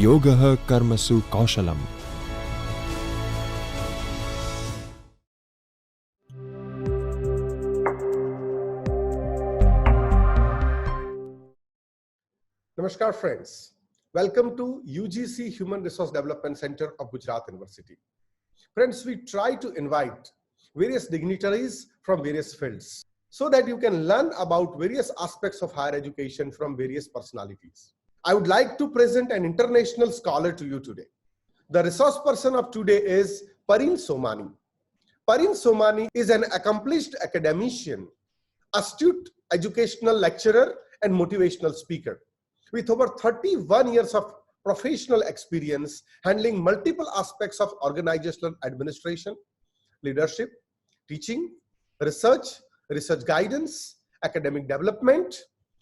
Yogah Karmasu Kaushalam. Namaskar friends, welcome to UGC Human Resource Development Center of Gujarat University. Friends, we try to invite various dignitaries from various fields so that you can learn about various aspects of higher education from various personalities. I would like to present an international scholar to you today. The resource person of today is Parin Somani. Parin Somani is an accomplished academician, astute educational lecturer, and motivational speaker with over 31 years of professional experience handling multiple aspects of organizational administration, leadership, teaching, research guidance, academic development,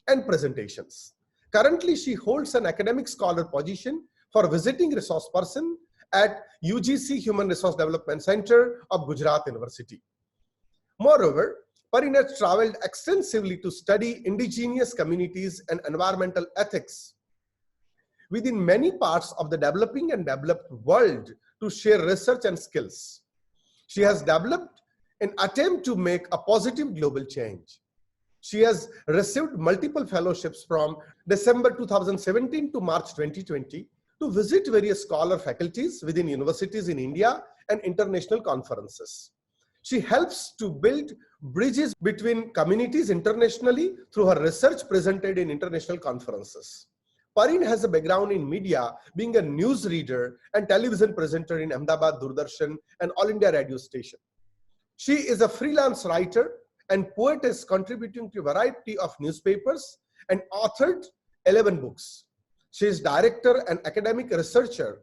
and presentations. Currently, she holds an academic scholar position for visiting resource person at UGC Human Resource Development Center of Gujarat University. Moreover, Parin has traveled extensively to study indigenous communities and environmental ethics within many parts of the developing and developed world to share research and skills. She has developed an attempt to make a positive global change. She has received multiple fellowships from December 2017 to March 2020 to visit various scholar faculties within universities in India and international conferences. She helps to build bridges between communities internationally through her research presented in international conferences. Parin has a background in media, being a news reader and television presenter in Ahmedabad Doordarshan and All India radio station. She is a freelance writer and poetess contributing to a variety of newspapers and authored 11 books. She is director and academic researcher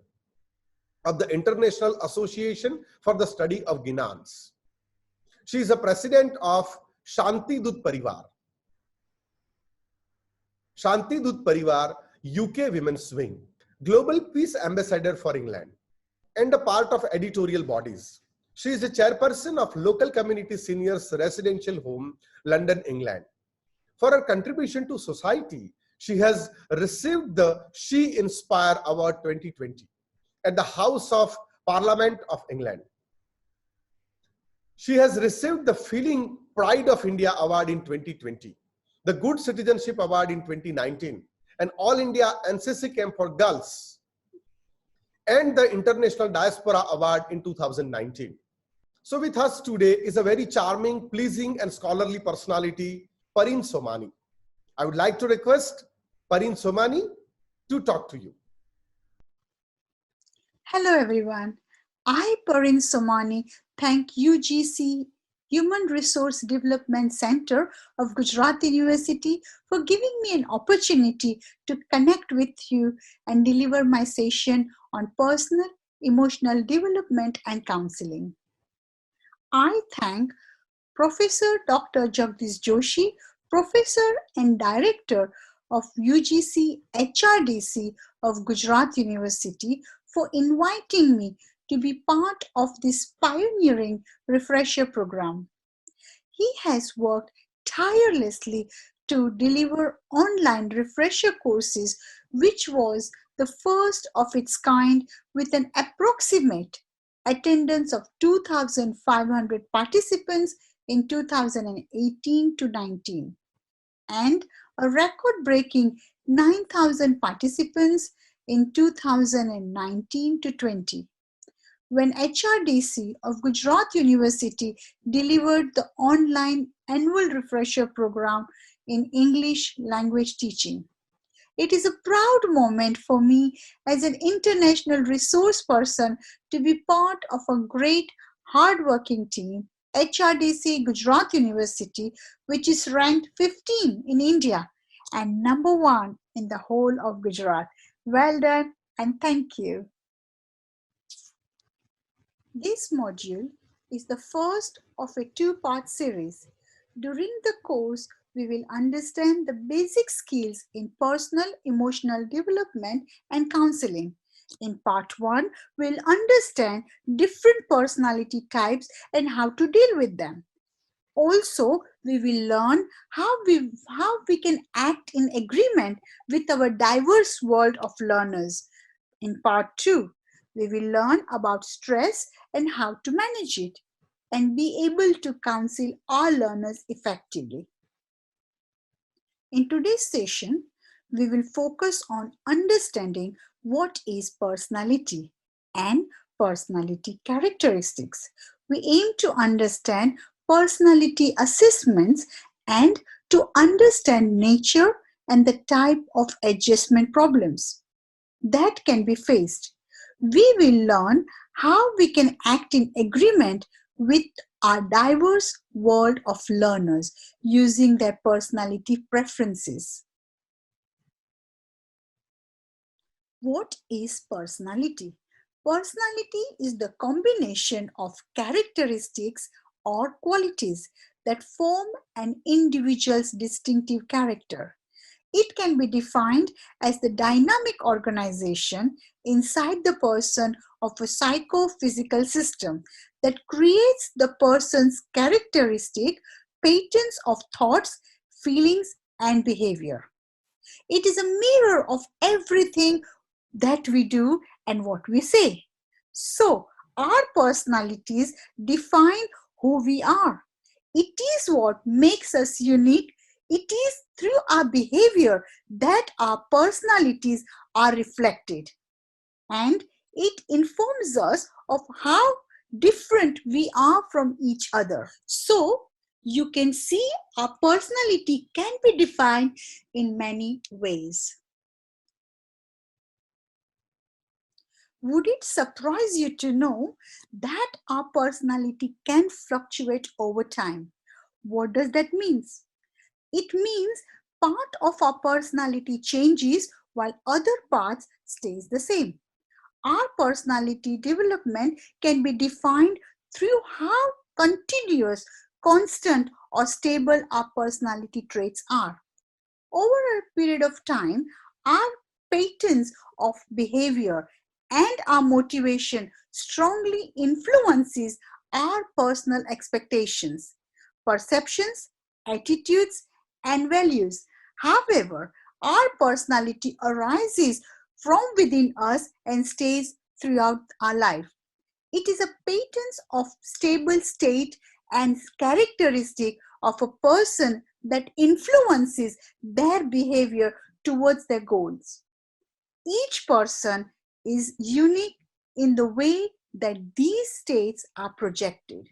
of the International Association for the Study of Ginans. She is a president of Shanti Dut Parivar. Shanti Dut Parivar, UK Women's Wing, Global Peace Ambassador for England, and a part of editorial bodies. She is the chairperson of Local Community Seniors Residential Home, London, England. For her contribution to society, she has received the She Inspire Award 2020 at the House of Parliament of England. She has received the Feeling Pride of India Award in 2020, the Good Citizenship Award in 2019, and All India NCC Camp for Girls, and the International Diaspora Award in 2019. So with us today is a very charming, pleasing, and scholarly personality, Parin Somani. I would like to request Parin Somani to talk to you. Hello everyone. I, Parin Somani, thank UGC Human Resource Development Center of Gujarat University for giving me an opportunity to connect with you and deliver my session on personal, emotional development and counseling. I thank Professor Dr. Jagdish Joshi, Professor and Director of UGC HRDC of Gujarat University for inviting me to be part of this pioneering refresher program. He has worked tirelessly to deliver online refresher courses, which was the first of its kind with an approximate attendance of 2,500 participants in 2018 to 19 and a record-breaking 9,000 participants in 2019 to 20. When HRDC of Gujarat University delivered the online annual refresher program in English language teaching. It is a proud moment for me as an international resource person to be part of a great hard-working team, HRDC Gujarat University, which is ranked 15 in India and number 1 in the whole of Gujarat. Well done and thank you. This module is the first of a two-part series. During the course, we will understand the basic skills in personal emotional development and counseling. In part 1, we'll understand different personality types and how to deal with them. Also, we will learn how we can act in agreement with our diverse world of learners. In part 2, we will learn about stress and how to manage it and be able to counsel our learners effectively. In today's session, we will focus on understanding what is personality and personality characteristics. We aim to understand personality assessments and to understand nature and the type of adjustment problems that can be faced. We will learn how we can act in agreement with our diverse world of learners using their personality preferences. What is personality? Personality is the combination of characteristics or qualities that form an individual's distinctive character. It can be defined as the dynamic organization inside the person of a psychophysical system that creates the person's characteristic patterns of thoughts, feelings, and behavior. It is a mirror of everything that we do and what we say. So, our personalities define who we are. It is what makes us unique. It is through our behavior that our personalities are reflected. And it informs us of how different we are from each other. So, you can see our personality can be defined in many ways. Would it surprise you to know that our personality can fluctuate over time? What does that mean? It means part of our personality changes while other parts stays the same. Our personality development can be defined through how continuous, constant, or stable our personality traits are. Over a period of time, our patterns of behavior and our motivation strongly influences our personal expectations, perceptions, attitudes, and values. However, our personality arises from within us and stays throughout our life. It is a pattern of stable state and characteristic of a person that influences their behavior towards their goals. Each person is unique in the way that these states are projected.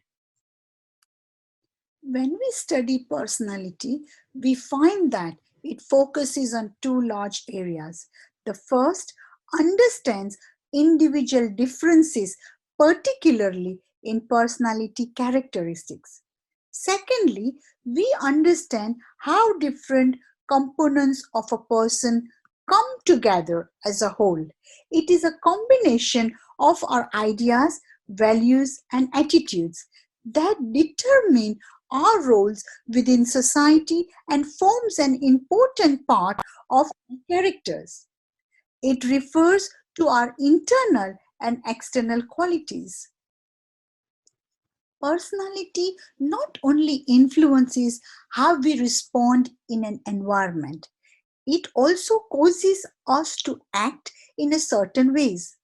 When we study personality, we find that it focuses on two large areas. The first understands individual differences, particularly in personality characteristics. Secondly, we understand how different components of a person come together as a whole. It is a combination of our ideas, values, and attitudes that determine our roles within society and forms an important part of our characters. It refers to our internal and external qualities. Personality not only influences how we respond in an environment, it also causes us to act in a certain ways.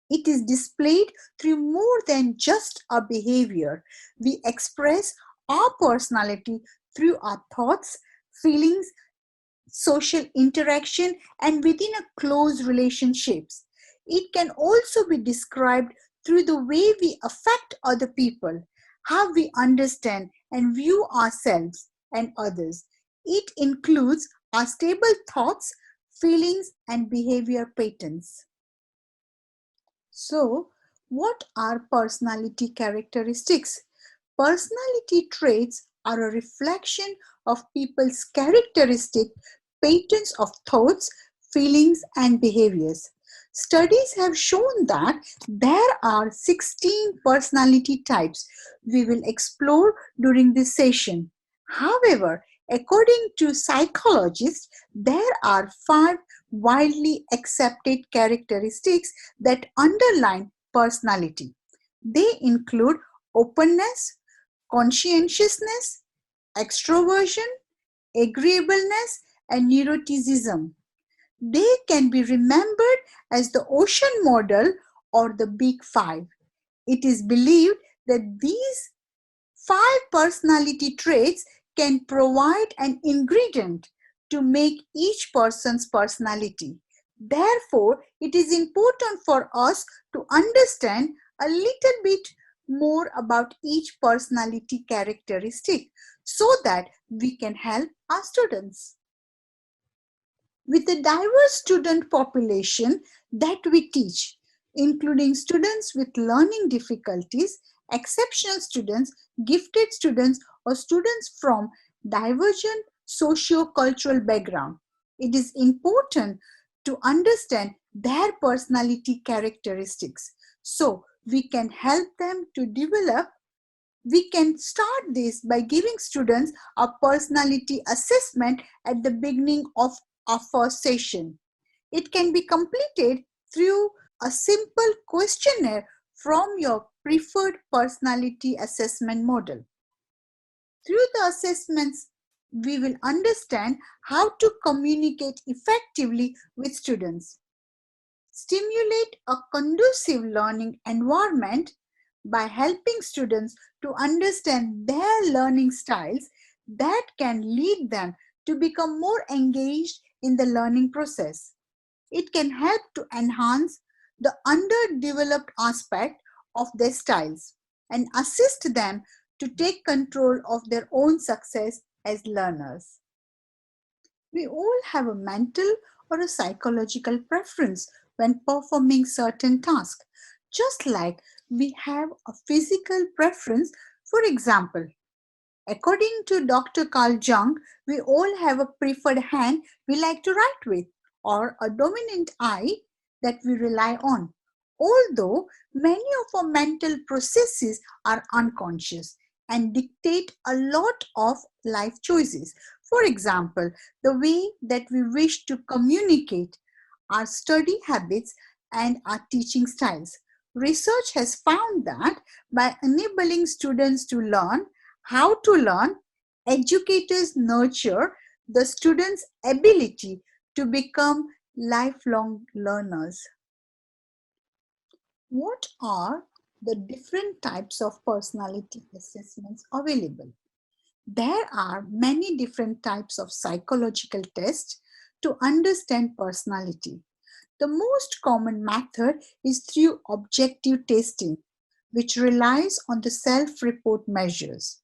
It is displayed through more than just our behavior. We express our personality through our thoughts, feelings, social interaction, and within a close relationships. It can also be described through the way we affect other people, how we understand and view ourselves and others. It includes our stable thoughts, feelings, and behavior patterns. So, what are personality characteristics? Personality traits are a reflection of people's characteristic patterns of thoughts, feelings, and behaviors. Studies have shown that there are 16 personality types we will explore during this session. However, according to psychologists, there are 5 widely accepted characteristics that underline personality. They include openness, conscientiousness, extroversion, agreeableness, and neuroticism. They can be remembered as the ocean model or the big five. It is believed that these 5 personality traits can provide an ingredient to make each person's personality. Therefore, it is important for us to understand a little bit more about each personality characteristic so that we can help our students. With a diverse student population that we teach, including students with learning difficulties, exceptional students, gifted students, or students from divergent socio-cultural background, it is important to understand their personality characteristics so we can help them to develop. We can start this by giving students a personality assessment at the beginning of our first session. It can be completed through a simple questionnaire from your preferred personality assessment model. Through the assessments, we will understand how to communicate effectively with students, stimulate a conducive learning environment by helping students to understand their learning styles that can lead them to become more engaged in the learning process. It can help to enhance the underdeveloped aspect of their styles and assist them to take control of their own success as learners. We all have a mental or a psychological preference when performing certain tasks, just like we have a physical preference. For example, according to Dr. Carl Jung, we all have a preferred hand we like to write with, or a dominant eye that we rely on. Although many of our mental processes are unconscious and dictate a lot of life choices. For example, the way that we wish to communicate, our study habits, and our teaching styles. Research has found that by enabling students to learn how to learn, educators nurture the students' ability to become lifelong learners. What are the different types of personality assessments available? There are many different types of psychological tests to understand personality. The most common method is through objective testing, which relies on the self-report measures.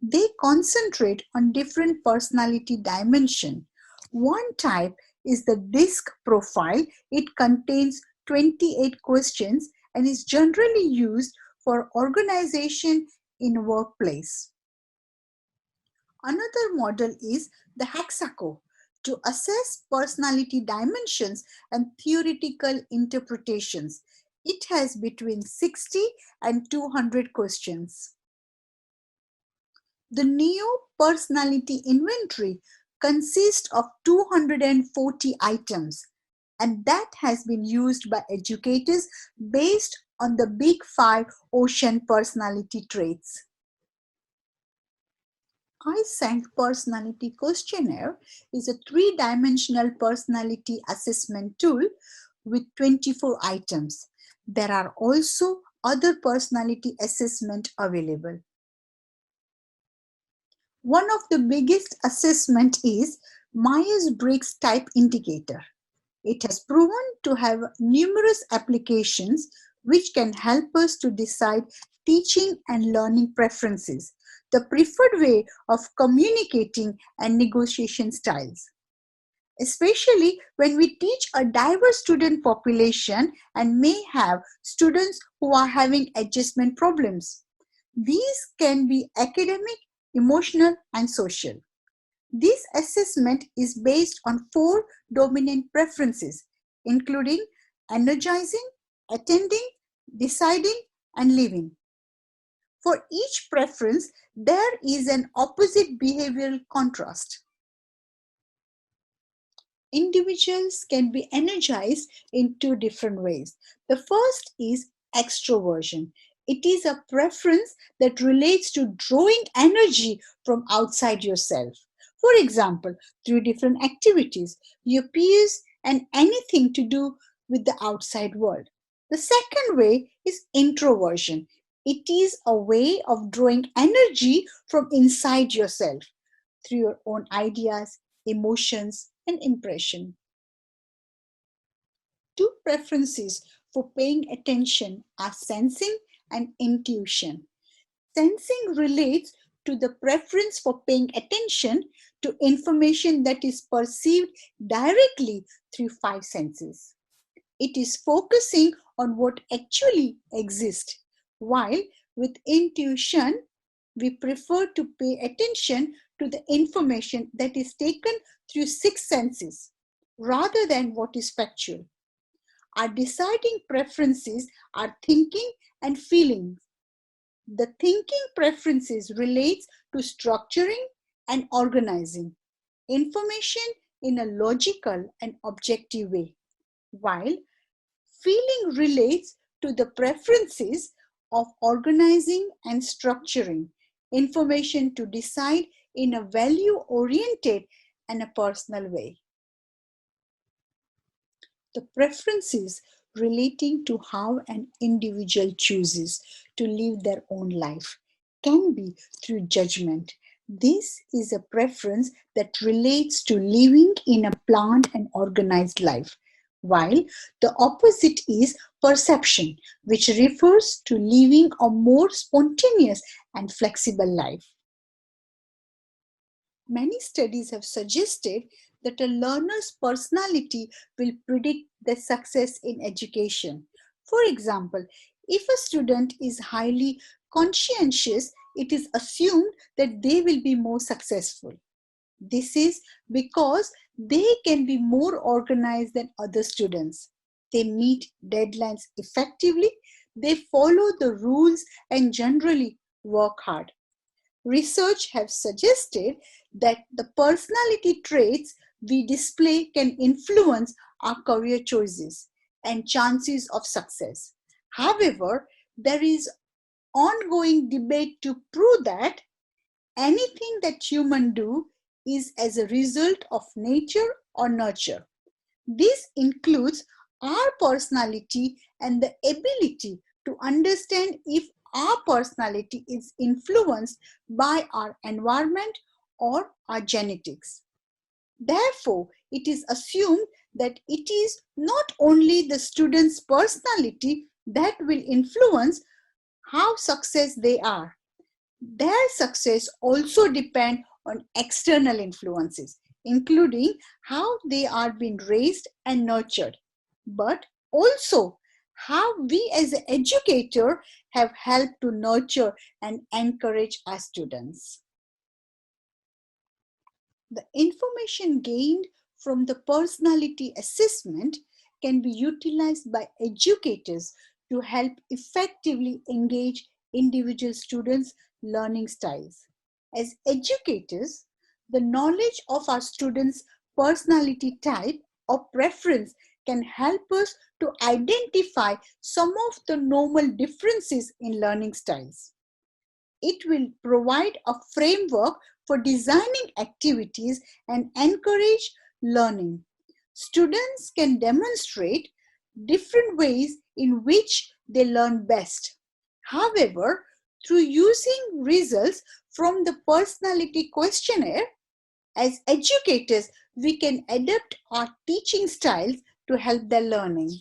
They concentrate on different personality dimensions. One type is the DISC profile. It contains 28 questions and is generally used for organization in workplace. Another model is the Hexaco to assess personality dimensions and theoretical interpretations. It has between 60 and 200 questions. The Neo Personality Inventory consists of 240 items, and that has been used by educators based on the Big Five ocean personality traits. iSank Personality Questionnaire is a three-dimensional personality assessment tool with 24 items. There are also other personality assessments available. One of the biggest assessment is Myers-Briggs Type Indicator. It has proven to have numerous applications which can help us to decide teaching and learning preferences, the preferred way of communicating and negotiation styles. Especially when we teach a diverse student population and may have students who are having adjustment problems. These can be academic, emotional, and social. This assessment is based on 4 dominant preferences, including energizing, attending, deciding, and living. For each preference, there is an opposite behavioral contrast. Individuals can be energized in 2 different ways. The first is extroversion. It is a preference that relates to drawing energy from outside yourself. For example, through different activities, your peers and anything to do with the outside world. The second way is introversion. It is a way of drawing energy from inside yourself through your own ideas, emotions, and impression. Two preferences for paying attention are sensing and intuition. Sensing relates to the preference for paying attention to information that is perceived directly through five senses. It is focusing on what actually exists, while with intuition, we prefer to pay attention to the information that is taken through six senses rather than what is factual. Our deciding preferences are thinking and feelings. The thinking preferences relates to structuring and organizing information in a logical and objective way, while feeling relates to the preferences of organizing and structuring information to decide in a value-oriented and a personal way. The preferences relating to how an individual chooses to live their own life can be through judgment. This is a preference that relates to living in a planned and organized life, while the opposite is perception, which refers to living a more spontaneous and flexible life. Many studies have suggested that a learner's personality will predict their success in education. For example, if a student is highly conscientious, it is assumed that they will be more successful. This is because they can be more organized than other students. They meet deadlines effectively, they follow the rules, and generally work hard. Research has suggested that the personality traits we display can influence our career choices and chances of success. However, there is ongoing debate to prove that anything that humans do is as a result of nature or nurture. This includes our personality and the ability to understand if our personality is influenced by our environment or our genetics. Therefore, it is assumed that it is not only the student's personality that will influence how success they are. Their success also depends on external influences, including how they are being raised and nurtured, but also how we as an educator have helped to nurture and encourage our students. The information gained from the personality assessment can be utilized by educators to help effectively engage individual students' learning styles. As educators, the knowledge of our students' personality type or preference can help us to identify some of the normal differences in learning styles. It will provide a framework for designing activities and encourage learning. Students can demonstrate different ways in which they learn best. However, through using results from the personality questionnaire, as educators, we can adapt our teaching styles to help their learning.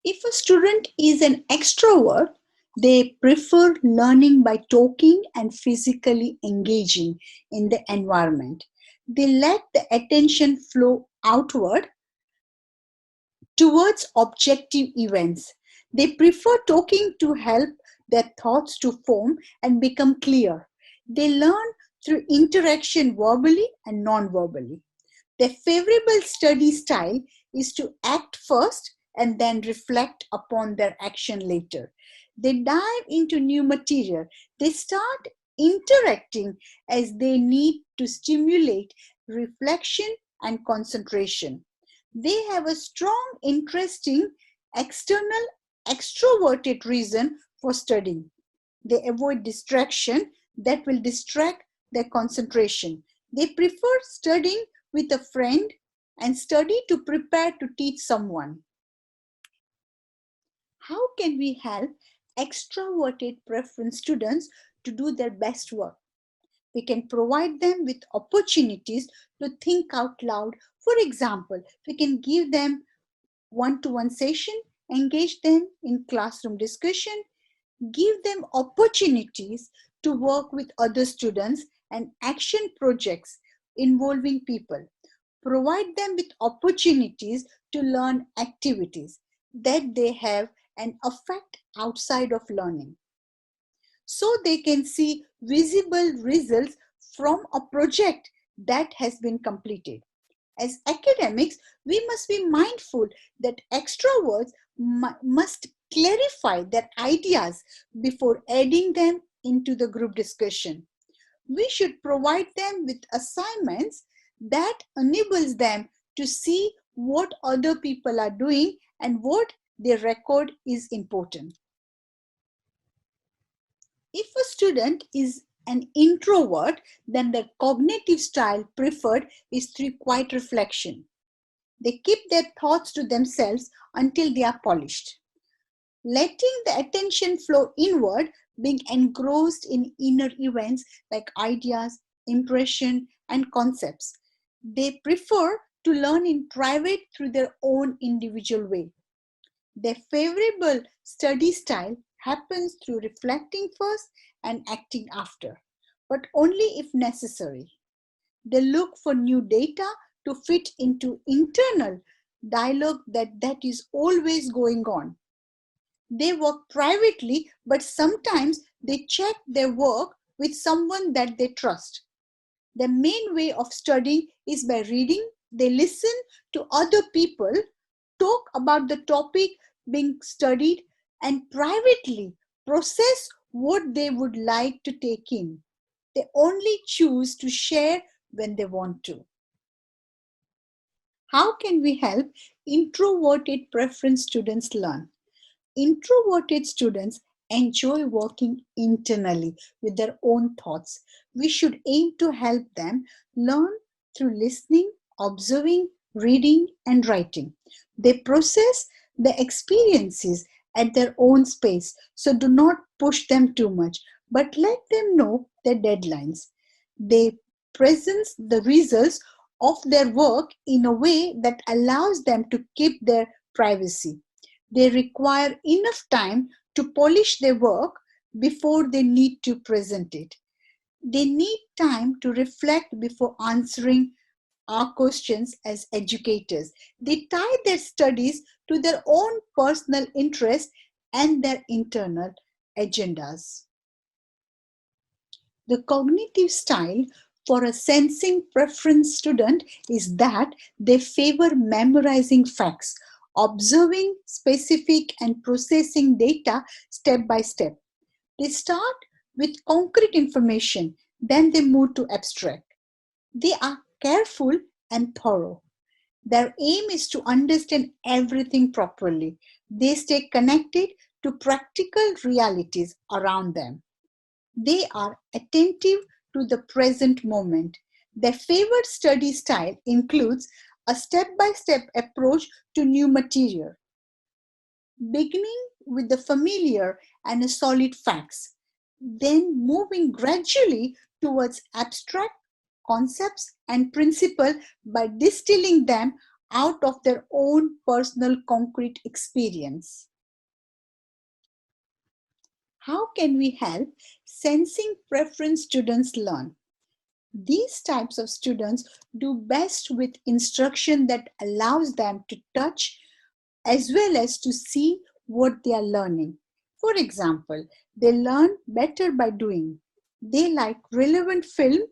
If a student is an extrovert, they prefer learning by talking and physically engaging in the environment. They let the attention flow outward towards objective events. They prefer talking to help their thoughts to form and become clear. They learn through interaction verbally and non-verbally. Their favorable study style is to act first and then reflect upon their action later. They dive into new material. They start interacting as they need to stimulate reflection and concentration. They have a strong, interesting, external, extroverted reason for studying. They avoid distraction that will distract their concentration. They prefer studying with a friend and study to prepare to teach someone. How can we help extroverted preference students to do their best work? We can provide them with opportunities to think out loud. For example, we can give them one-to-one session, engage them in classroom discussion, give them opportunities to work with other students and action projects involving people. Provide them with opportunities to learn activities that they have an effect outside of learning, so they can see visible results from a project that has been completed. As academics, we must be mindful that extroverts must clarify their ideas before adding them into the group discussion. We should provide them with assignments that enables them to see what other people are doing and what they record is important. If a student is an introvert, then the cognitive style preferred is through quiet reflection. They keep their thoughts to themselves until they are polished, letting the attention flow inward, being engrossed in inner events like ideas, impression, and concepts. They prefer to learn in private through their own individual way. Their favorable study style happens through reflecting first and acting after, but only if necessary. They look for new data to fit into internal dialogue that is always going on. They work privately, but sometimes they check their work with someone that they trust. The main way of studying is by reading. They listen to other people talk about the topic being studied and privately process what they would like to take in. They only choose to share when they want to. How can we help introverted preference students learn? Introverted students enjoy working internally with their own thoughts. We should aim to help them learn through listening, observing, reading, and writing. They process the experiences at their own pace, so do not push them too much, but let them know their deadlines. They present the results of their work in a way that allows them to keep their privacy. They require enough time to polish their work before they need to present it. They need time to reflect before answering our questions as educators. They tie their studies to their own personal interests and their internal agendas. The cognitive style for a sensing preference student is that they favor memorizing facts, observing specific and processing data step by step. They start with concrete information, then they move to abstract. They are careful and thorough. Their aim is to understand everything properly. They stay connected to practical realities around them. They are attentive to the present moment. Their favorite study style includes a step-by-step approach to new material, beginning with the familiar and solid facts, then moving gradually towards abstract concepts and principles by distilling them out of their own personal concrete experience. How can we help sensing preference students learn? These types of students do best with instruction that allows them to touch as well as to see what they are learning. For example, they learn better by doing. They like relevant film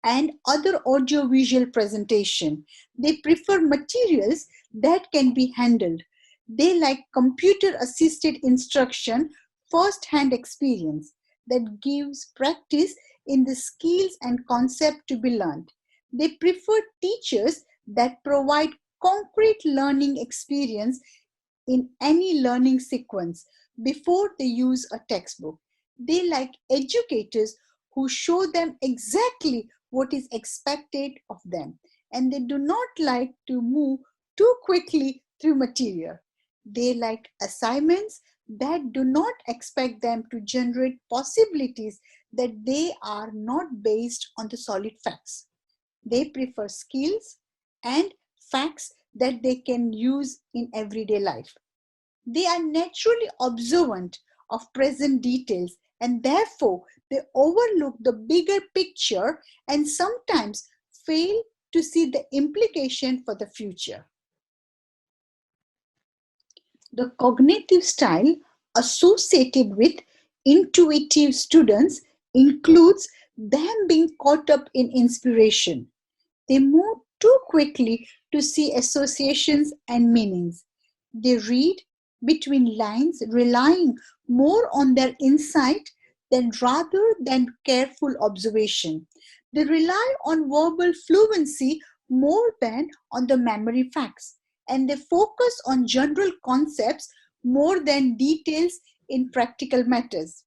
and other audiovisual presentation. They prefer materials that can be handled. They like computer assisted instruction, first hand experience that gives practice in the skills and concept to be learned. They prefer teachers that provide concrete learning experience in any learning sequence before they use a textbook. They like educators who show them exactly what is expected of them. and they do not like to move too quickly through material. They like assignments that do not expect them to generate possibilities that they are not based on the solid facts. They prefer skills and facts that they can use in everyday life. They are naturally observant of present details, and therefore they overlook the bigger picture and sometimes fail to see the implication for the future. The cognitive style associated with intuitive students includes them being caught up in inspiration. They move too quickly to see associations and meanings. They read between lines, relying more on their insight than rather than careful observation. They rely on verbal fluency more than on the memory facts, and they focus on general concepts more than details in practical matters.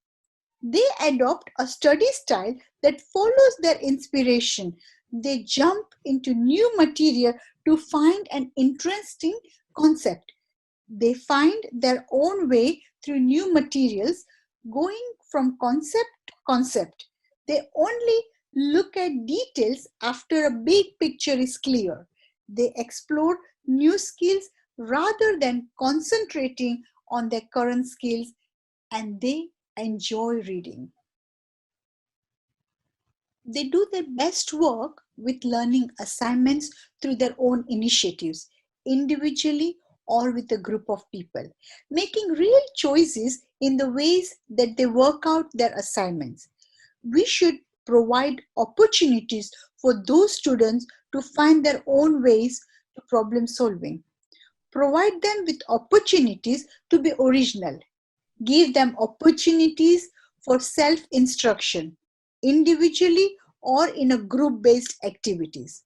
They adopt a study style that follows their inspiration. They jump into new material to find an interesting concept. They find their own way through new materials, going from concept to concept. They only look at details after a big picture is clear. They explore new skills rather than concentrating on their current skills, and they enjoy reading. They do their best work with learning assignments through their own initiatives, individually or with a group of people, making real choices in the ways that they work out their assignments. We should provide opportunities for those students to find their own ways to problem solving. Provide them with opportunities to be original. Give them opportunities for self-instruction, individually or in a group-based activities.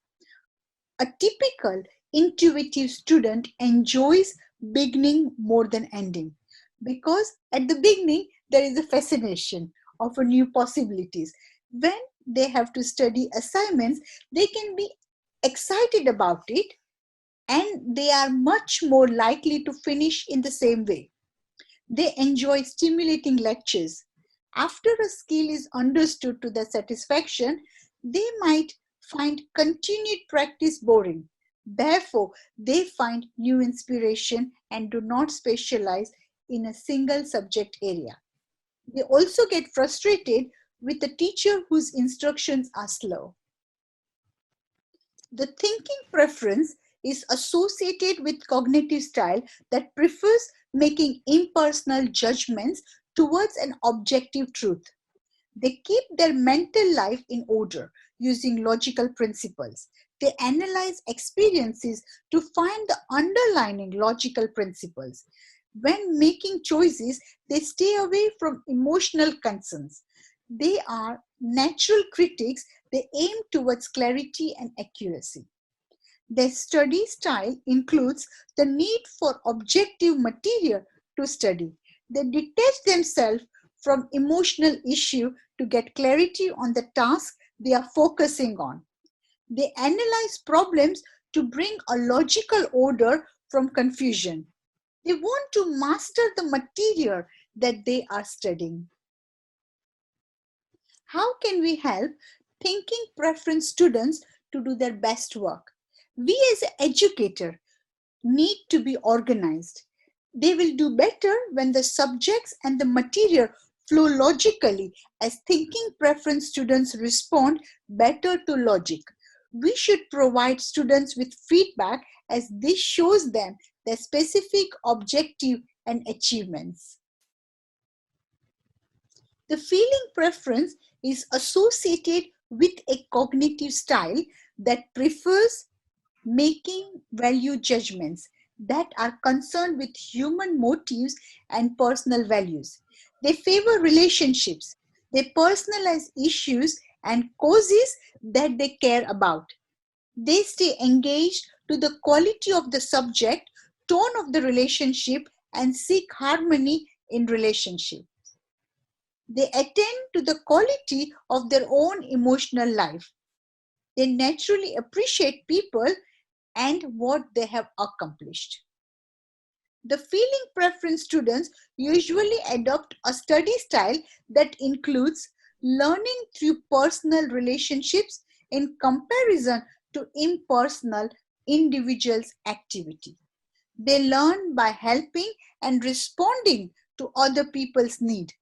A typical intuitive student enjoys beginning more than ending, because at the beginning there is a fascination of a new possibilities. When they have to study assignments, they can be excited about it, and they are much more likely to finish in the same way. They enjoy stimulating lectures. After a skill is understood to their satisfaction, they might find continued practice boring. Therefore, they find new inspiration and do not specialize in a single subject area. They also get frustrated with a teacher whose instructions are slow. The thinking preference is associated with cognitive style that prefers making impersonal judgments towards an objective truth. They keep their mental life in order using logical principles. They analyze experiences to find the underlying logical principles. When making choices, they stay away from emotional concerns. They are natural critics. They aim towards clarity and accuracy. Their study style includes the need for objective material to study. They detach themselves from emotional issue to get clarity on the task they are focusing on. They analyze problems to bring a logical order from confusion. They want to master the material that they are studying. How can we help thinking preference students to do their best work? We as an educator need to be organized. They will do better when the subjects and the material flow logically, as thinking preference students respond better to logic. We should provide students with feedback, as this shows them their specific objective and achievements. The feeling preference is associated with a cognitive style that prefers making value judgments that are concerned with human motives and personal values. They favor relationships. They personalize issues and causes that they care about. They stay engaged to the quality of the subject, tone of the relationship, and seek harmony in relationship. They attend to the quality of their own emotional life. They naturally appreciate people and what they have accomplished. The feeling preference students usually adopt a study style that includes learning through personal relationships in comparison to impersonal individuals' activity. They learn by helping and responding to other people's need.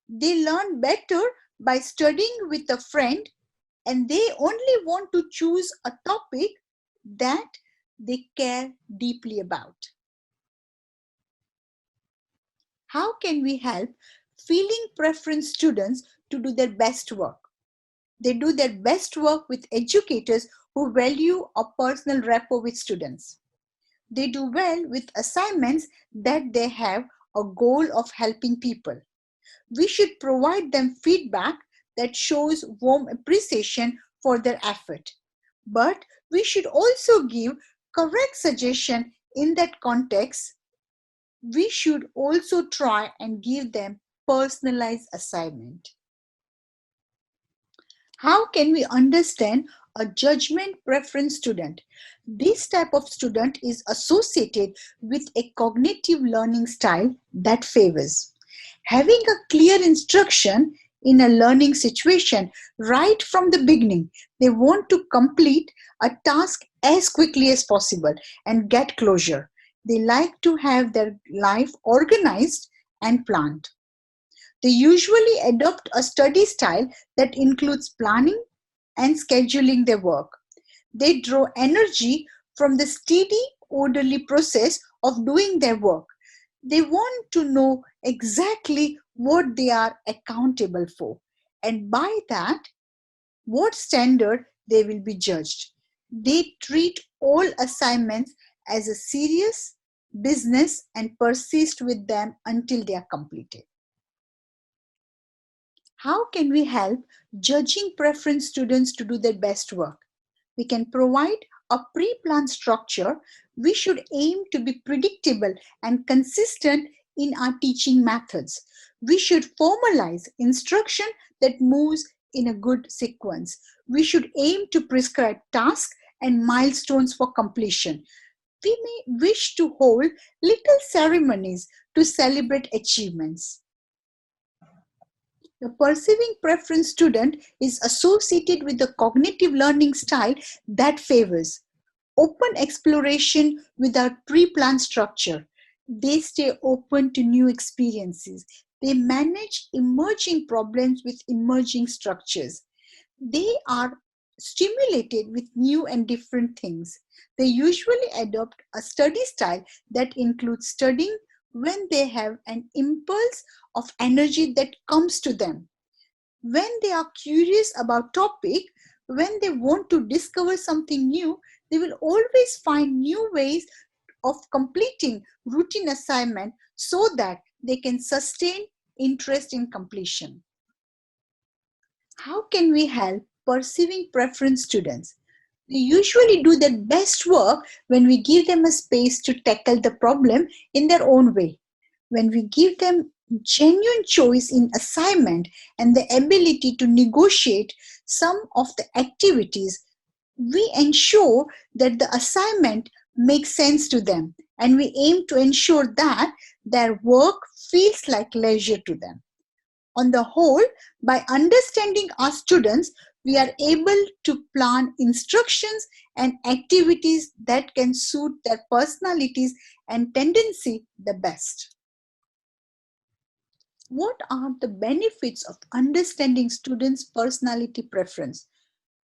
They learn better by studying with a friend, and they only want to choose a topic that they care deeply about. How can we help feeling preference students to do their best work? They do their best work with educators who value a personal rapport with students. They do well with assignments that they have a goal of helping people. We should provide them feedback that shows warm appreciation for their effort. But we should also give correct suggestion in that context. We should also try and give them personalized assignment. How can we understand a judgment preference student? This type of student is associated with a cognitive learning style that favors having a clear instruction in a learning situation right from the beginning. They want to complete a task as quickly as possible and get closure. They like to have their life organized and planned. They usually adopt a study style that includes planning and scheduling their work. They draw energy from the steady, orderly process of doing their work. They want to know exactly what they are accountable for, and by that, what standard they will be judged. They treat all assignments as a serious business and persist with them until they are completed. How can we help judging preference students to do their best work? We can provide a pre-planned structure. We should aim to be predictable and consistent in our teaching methods. We should formalize instruction that moves in a good sequence. We should aim to prescribe tasks and milestones for completion. We may wish to hold little ceremonies to celebrate achievements. The perceiving preference student is associated with the cognitive learning style that favors open exploration without pre-planned structure. They stay open to new experiences. They manage emerging problems with emerging structures. They are stimulated with new and different things. They usually adopt a study style that includes studying when they have an impulse of energy that comes to them. When they are curious about topic, when they want to discover something new, they will always find new ways of completing routine assignment so that they can sustain interest in completion. How can we help perceiving preference students? They usually do their best work when we give them a space to tackle the problem in their own way. When we give them genuine choice in assignment and the ability to negotiate some of the activities, we ensure that the assignment makes sense to them, and we aim to ensure that their work feels like leisure to them. On the whole, by understanding our students, we are able to plan instructions and activities that can suit their personalities and tendency the best. What are the benefits of understanding students' personality preference?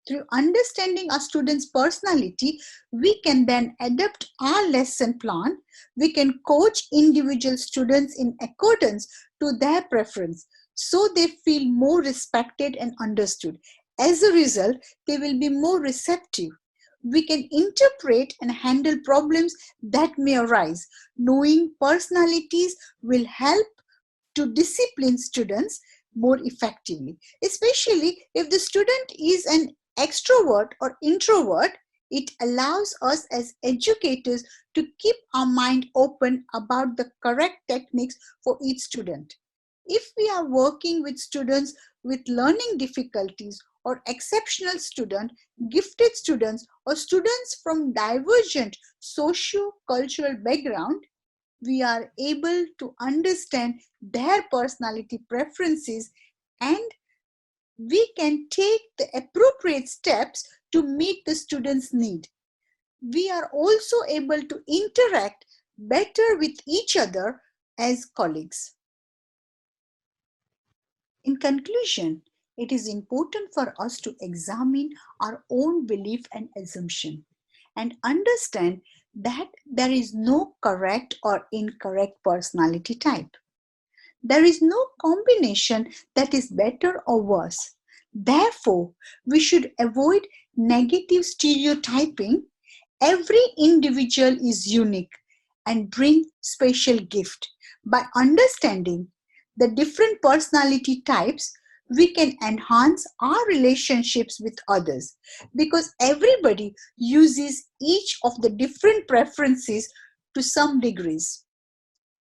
Through understanding our students' personality, we can then adapt our lesson plan. We can coach individual students in accordance to their preference so they feel more respected and understood. As a result, they will be more receptive. We can interpret and handle problems that may arise. Knowing personalities will help to discipline students more effectively, especially if the student is an extrovert or introvert. It allows us as educators to keep our mind open about the correct techniques for each student. If we are working with students with learning difficulties or exceptional student, gifted students, or students from divergent socio-cultural background, we are able to understand their personality preferences, and we can take the appropriate steps to meet the student's need. We are also able to interact better with each other as colleagues. In conclusion, it is important for us to examine our own belief and assumption and understand that there is no correct or incorrect personality type. There is no combination that is better or worse. Therefore, we should avoid negative stereotyping. Every individual is unique and bring special gift. By understanding the different personality types, we can enhance our relationships with others, because everybody uses each of the different preferences to some degrees.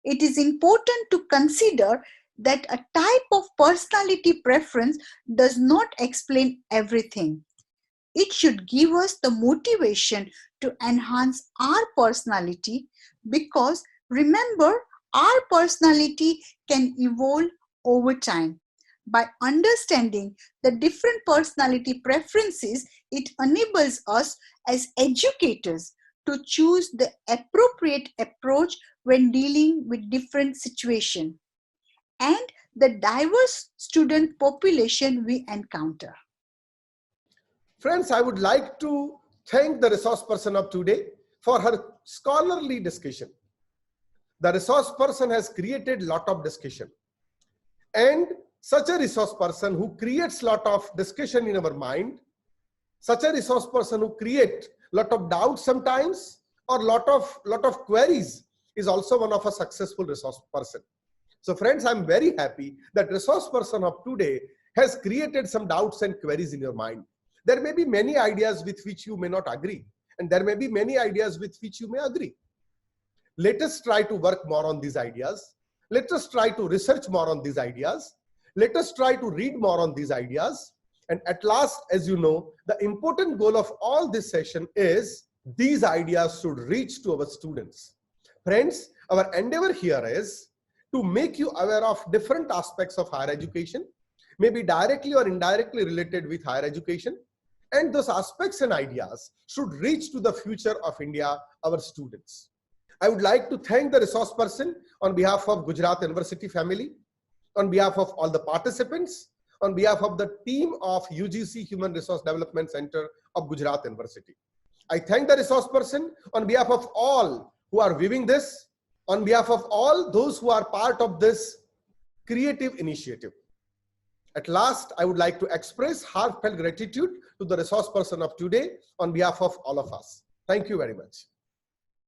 It is important to consider that a type of personality preference does not explain everything. It should give us the motivation to enhance our personality, because remember, our personality can evolve over time. By understanding the different personality preferences, it enables us as educators to choose the appropriate approach when dealing with different situations and the diverse student population we encounter. Friends, I would like to thank the resource person of today for her scholarly discussion. The resource person has created a lot of discussion, and such a resource person who creates lot of discussion in our mind, such a resource person who creates lot of doubts sometimes or lot of queries, is also one of a successful resource person. So friends, I'm very happy that resource person of today has created some doubts and queries in your mind. There may be many ideas with which you may not agree, and there may be many ideas with which you may agree. Let us try to work more on these ideas. Let us try to research more on these ideas. Let us try to read more on these ideas. And at last, as you know, the important goal of all this session is these ideas should reach to our students. Friends, our endeavor here is to make you aware of different aspects of higher education, maybe directly or indirectly related with higher education. And those aspects and ideas should reach to the future of India, our students. I would like to thank the resource person on behalf of Gujarat University family, on behalf of all the participants, on behalf of the team of UGC Human Resource Development Center of Gujarat University. I thank the resource person on behalf of all who are viewing this, on behalf of all those who are part of this creative initiative. At last, I would like to express heartfelt gratitude to the resource person of today on behalf of all of us. Thank you very much.